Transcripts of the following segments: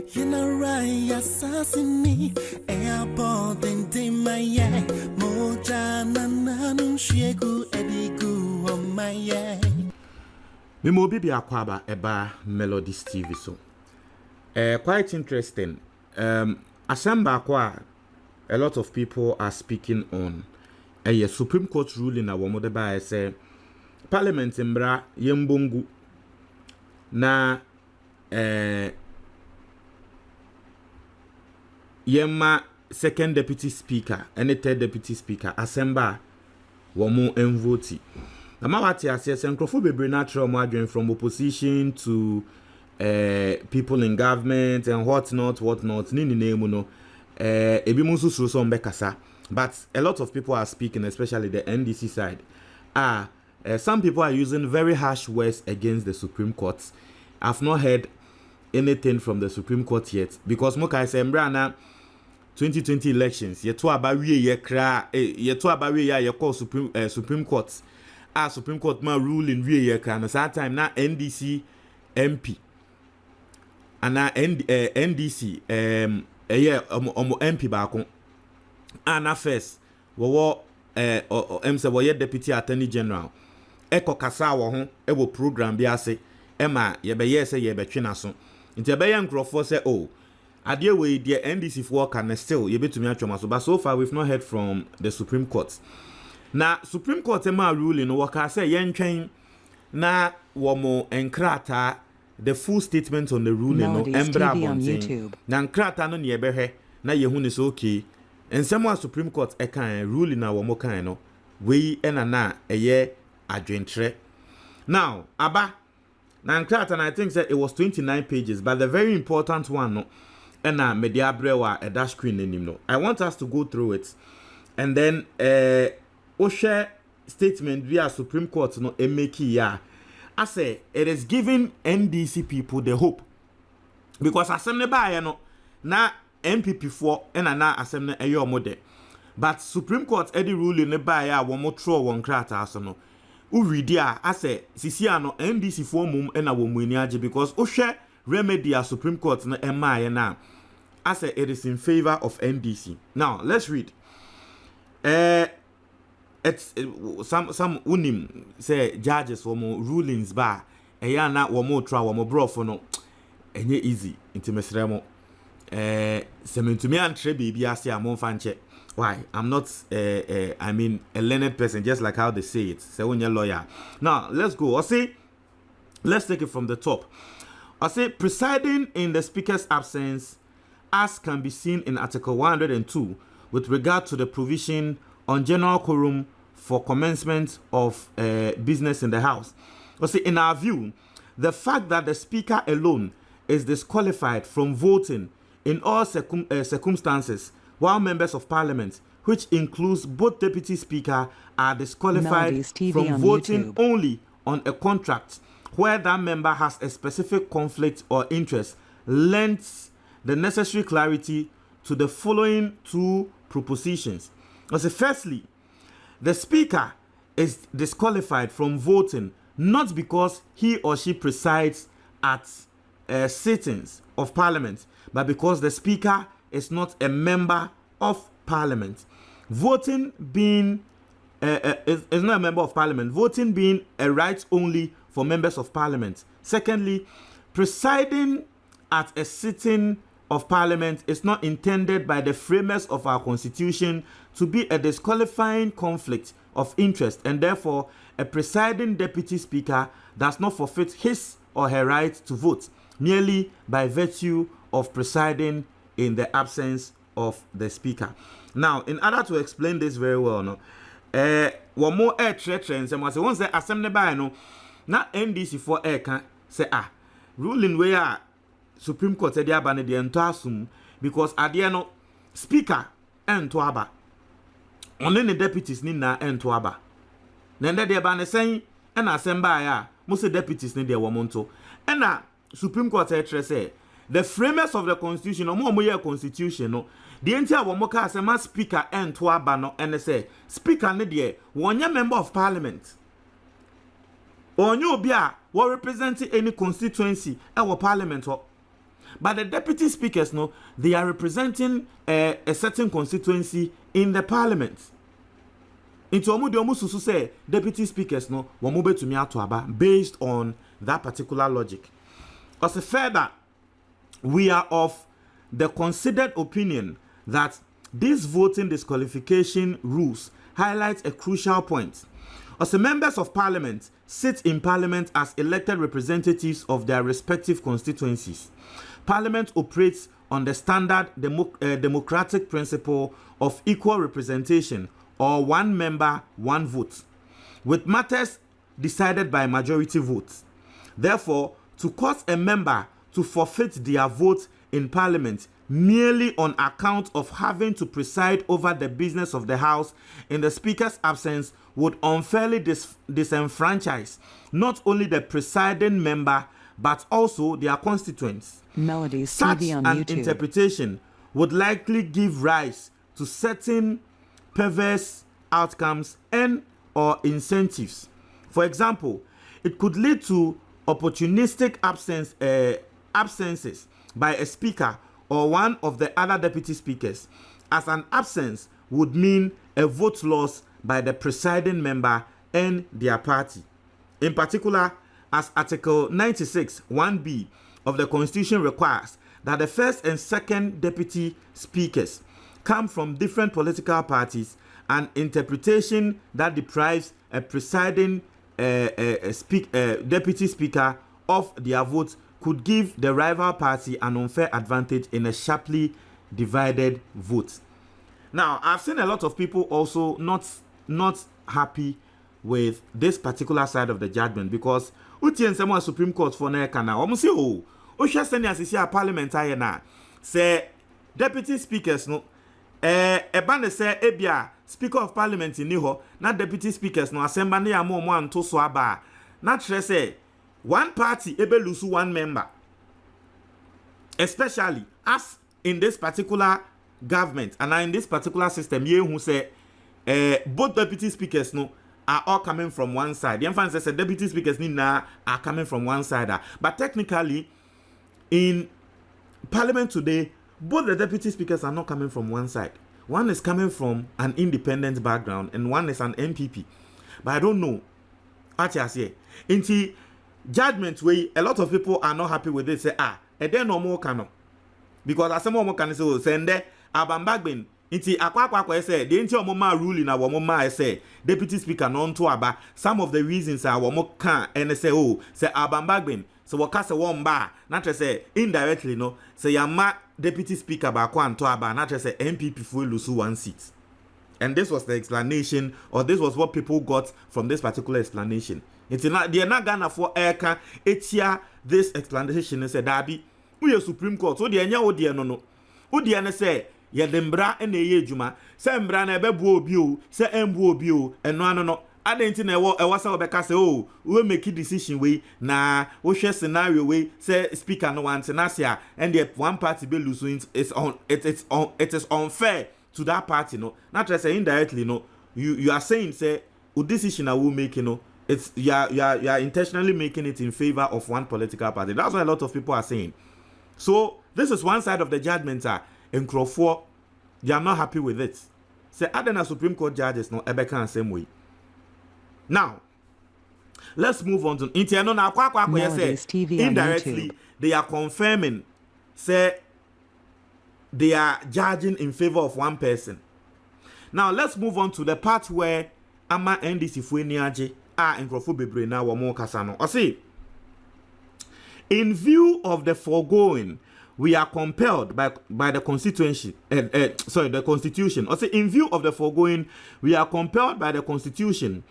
You know right, assassinate. Airport and Timaya. Moja nananu shegu edigu on my eye. Mimo bibi akwaba eba Melodies TV so. Quite interesting. Assemble kwa a lot of people are speaking on a Supreme Court ruling na wamode ba say Parliament mbra yembongu na yema second deputy speaker and third deputy speaker assemble wamo envoti. Namawati ase senkrofo bebre na tro mo adwen from opposition to people in government and whatnot nini name no ebi munsu suro so mbekasa, but a lot of people are speaking, especially the NDC side. Some people are using very harsh words against the Supreme Court. I've not heard anything from the Supreme Court yet, because moka say mbrana 2020 elections yeto abawie ye kra yeto abawie ya ye call Supreme Court Supreme Court ma rule in wie ye kra na that time na NDC MP and NDC MP baako na first wo say wo deputy attorney general eko kasa wo ho e wo program bi ase e ma ye be ye say ye be twe na so nti be ye nkrofo say adie we the NDC for can still ye betumi atwoma so, but so far we've not heard from the Supreme Court. Na Supreme Court ma ruling no waka say ye ntwen na wo mo enkrata the full statement on the ruling no embra bonten na nkrata no ne ebehwe na ye hu ni so okay ensem wa Supreme Court e kan ruling na wo mo kan no we na eye adwentre. Now aba na nkrata, and I think that it was 29 pages, but the very important one no ena media brewa a dash screen enim no. I want us to go through it and then share statement via Supreme Court no emeki ya. I say it is giving NDC people the hope, because assembly ba no na MPP for na assembly eyo mode, but Supreme Court edi ruling ne ba ya wo mo tro won krata aso no uridi I say sisi ano NDC for mum na wo mu ani age, because share remedy a Supreme Court no emaye na I say it is in favor of NDC. Now let's read. It's some unim say judges for more rulings ba eya na wo mo tra wo mo brofo no enye easy inti mesremo sementumi antre baby ase amon fanche. Why? I'm not I mean a learned person, just like how they say it. Say when you're lawyer. Now let's go. Let's take it from the top. I say presiding in the speaker's absence, as can be seen in Article 102 with regard to the provision on general quorum for commencement of business in the House. I say in our view, the fact that the speaker alone is disqualified from voting in all circumstances, while members of parliament, which includes both deputy speaker, are disqualified from voting only on a contract where that member has a specific conflict or interest, lends the necessary clarity to the following two propositions. Firstly, the speaker is disqualified from voting not because he or she presides at sittings of parliament, but because the speaker is not a member of parliament. Voting being is not a member of parliament. Voting being a right only for members of parliament. Secondly, presiding at a sitting of parliament is not intended by the framers of our constitution to be a disqualifying conflict of interest, and therefore a presiding deputy speaker does not forfeit his or her right to vote merely by virtue of presiding in the absence of the speaker. Now, in order to explain this very well, no, one more trends and once the assembly by no, not NDC for can say ruling where Supreme Court said they banned the entire because at the end speaker and to aba only the deputies need na and to aba. Then they ban saying and assembly most deputies need their womanto and Supreme Court say the framers of the constitution no more year constitution no the entire womoka asema speaker and to aba no and say speaker ne there one member of parliament or you be a representing any constituency our parliament. But the deputy speakers, no, they are representing a certain constituency in the parliament. Into omu de omu susu say deputy speakers no womu betumi ato aba based on that particular logic. Because further, we are of the considered opinion that these voting disqualification rules highlight a crucial point. As the members of parliament sit in parliament as elected representatives of their respective constituencies. Parliament operates on the standard democratic principle of equal representation, or one member, one vote, with matters decided by majority votes. Therefore, to cause a member to forfeit their vote in parliament merely on account of having to preside over the business of the house in the speaker's absence would unfairly disenfranchise not only the presiding member but also their constituents. Melodies Such TV on an YouTube. interpretation would likely give rise to certain perverse outcomes and or incentives. For example, it could lead to opportunistic absences by a speaker or one of the other deputy speakers, as an absence would mean a vote loss by the presiding member and their party. In particular, as Article 96 1B of the Constitution requires that the first and second deputy speakers come from different political parties, an interpretation that deprives a presiding deputy speaker of their votes could give the rival party an unfair advantage in a sharply divided vote. Now, I've seen a lot of people also not happy with this particular side of the judgment, because Utien Samuel Supreme Court for Nekana, almost say, oh, Osha Senior Sisia parliamentary na say deputy speakers no band say ebia speaker of parliament ni ho na deputy speakers no asemba na ya mo anto so aba na tre say one party ebe lose one member, especially as in this particular government and in this particular system ye who say both deputy speakers no are all coming from one side. The emphasis says deputy speakers are coming from one side, but technically in parliament today both the deputy speakers are not coming from one side. One is coming from an independent background and one is an MPP. But I don't know what I say. In the judgment way, a lot of people are not happy with it. Say, then no more canon. Because as some more can say, send Abambagbin. Inti akwa say the inti omoma ruling na womoma say deputy speaker non to aba. Some of the reasons are womo can and say say Abambagbin. So waka say one bar, not to say indirectly no. Say yama deputy speaker ba kwa to aba, not to say MPP full lose one seat. And this was the explanation, or this was what people got from this particular explanation. It's not they are not gonna for airca etia this explanation and say Dabi, we Supreme Court, so the anya odi no. Odi na say ye dembra ene ye adwuma se mbra na ebe bu obi o se embu obi o eno ano no adenti na ewo sa obeka se o we make decision we na wo hwe scenario we se speaker no want na se a and the one party be lose it is unfair to that party no not just say indirectly no you are saying say o decision I will make no it's you are intentionally making it in favor of one political party. That's what a lot of people are saying. So this is one side of the judgment in Crawford, they are not happy with it. Say, Adena Supreme Court judges no Ebeka and same way. Now, let's move on to Intiano na Melodies TV on indirectly YouTube. they are confirming say they are judging in favor of one person. Now let's move on to the part where Ama NDC Fueniaje in Crawford Bebre na wamo kasano. I see. In view of the foregoing, we are compelled by the constitution. The Constitution. Also, in view of the foregoing, we are compelled by the Constitution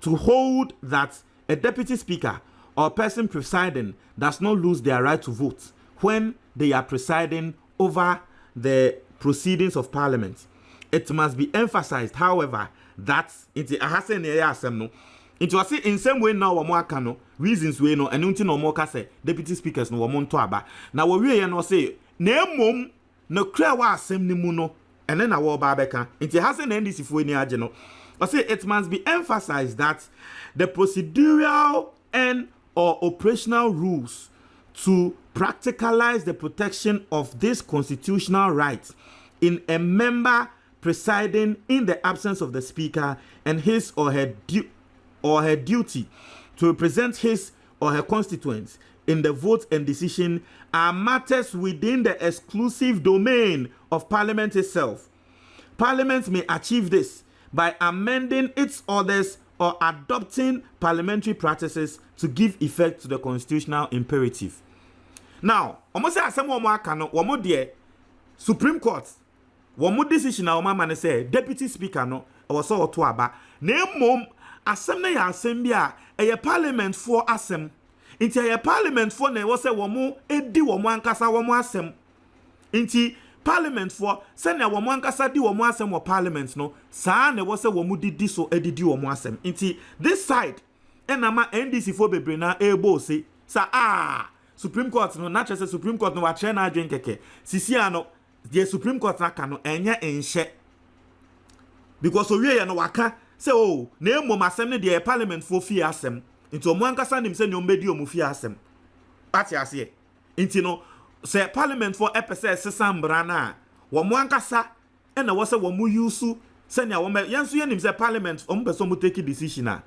to hold that a deputy speaker or person presiding does not lose their right to vote when they are presiding over the proceedings of Parliament. It must be emphasized, however, that it was in some way now no reasons we no and until no more say deputy speakers no won to aba na we no say na mom no kra wa asem ni mu no and then our babeka it has an NDC for any age no I say it must be emphasized that the procedural and or operational rules to practicalize the protection of this constitutional right in a member presiding in the absence of the speaker and his or her duty to represent his or her constituents in the vote and decision are matters within the exclusive domain of Parliament itself. Parliament may achieve this by amending its orders or adopting parliamentary practices to give effect to the constitutional imperative. Now, almost say asem wo aka no, wo de Supreme Court, wo decision na wo man say deputy speaker no, wo so oto aba. Na emom asem na ya asem bi a eye parliament for asem. Inti eye parliament for na wo say wo edi wo ankasa wo asem. Inti Parliament for send ya womo ankasa di womo asem wo parliament no saa na wo se womo didi so edidi womo asem nti this side enama NDC for bebre na ebo se sa Supreme Court no na chese Supreme Court no wa tre na adwen keke sisi ano the Supreme Court na ka no enye enhye because owie ya no waka say na emom asem ne the parliament for fie asem nti womo ankasa nim se ne ombedi omo fie asem pati ase nti no say parliament for episode sesambra na womo ankasa na wo say womo use senya womo yenso yenim say parliament person mo take decision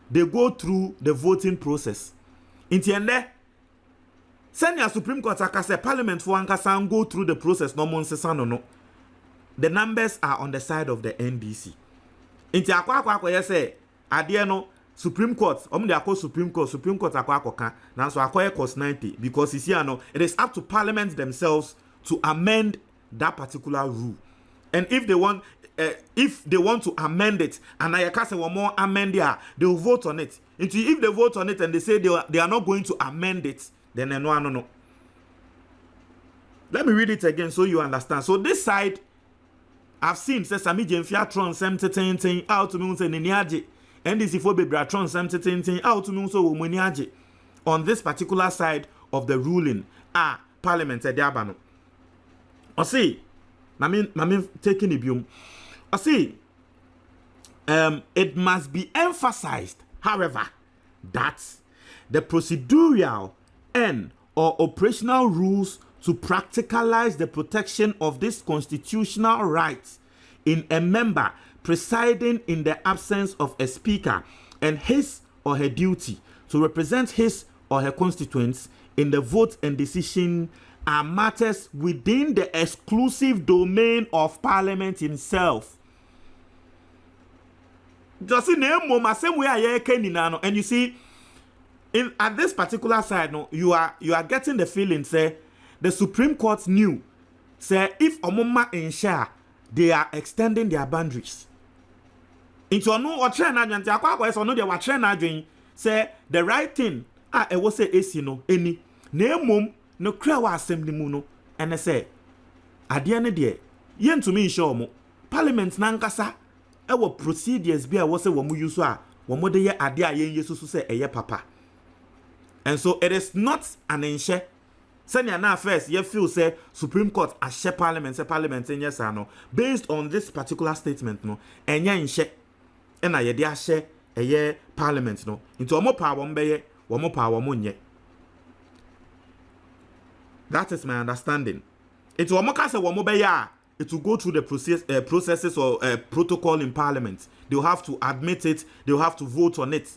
they go through the voting process inti ende senya Supreme Court akase parliament for ankasa go through the process no mon sesa no the numbers are on the side of the NDC inti akwa say ade no Supreme Court, Supreme Court akwa now so akwa cost 90 because you see it is up to Parliament themselves to amend that particular rule. And if they want to amend it and I can say one more amend there, they will vote on it. If they vote on it and they say they are not going to amend it, then no. Let me read it again so you understand. So this side I've seen says Sami Jemfia Tron 70 out to me say Niaje NDC for Bebratron something out to me so money on this particular side of the ruling. Parliament said Diabano. Or see, Mami taking the bium. Or see, it must be emphasized, however, that the procedural and or operational rules to practicalize the protection of this constitutional rights in a member presiding in the absence of a speaker and his or her duty to represent his or her constituents in the vote and decision are matters within the exclusive domain of Parliament himself. Just in the same way and you see, at this particular side, no, you are getting the feeling, say, the Supreme Court knew, say, if Omoma in share, they are extending their boundaries. Into no or train agent, so no, they were train agent, say, the right thing, it was say, no, any, name no crowd assembly muno, and I say, at the end of the day, yen to me, show mo, Parliament nankasa, our procedures be a was a woman use one more day idea yen yesu say a ye papa. And so it is not an inche. Send now first, you feel say Supreme Court a share Parliament, say Parliament in yes or no, based on this particular statement, no, and ye inche, and I ye share a year Parliament, no, into a more power one bay, one more power money. That is my understanding. It's one more case one more bay, it will go through the processes or protocol in Parliament. They'll have to admit it, they'll have to vote on it.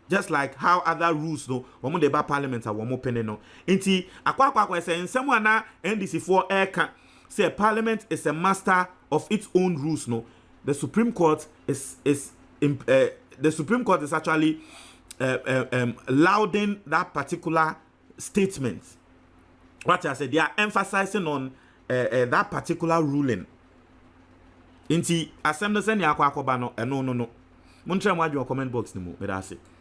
Just like how other rules no woman deba Parliament are one more penny no inti akwa say someone na NDC for air say Parliament is a master of its own rules no the Supreme Court is actually lauding that particular statement. What I said, they are emphasizing on that particular ruling inti assembly send ya akwa no no Muntra mo adwo comment box ni mo me da say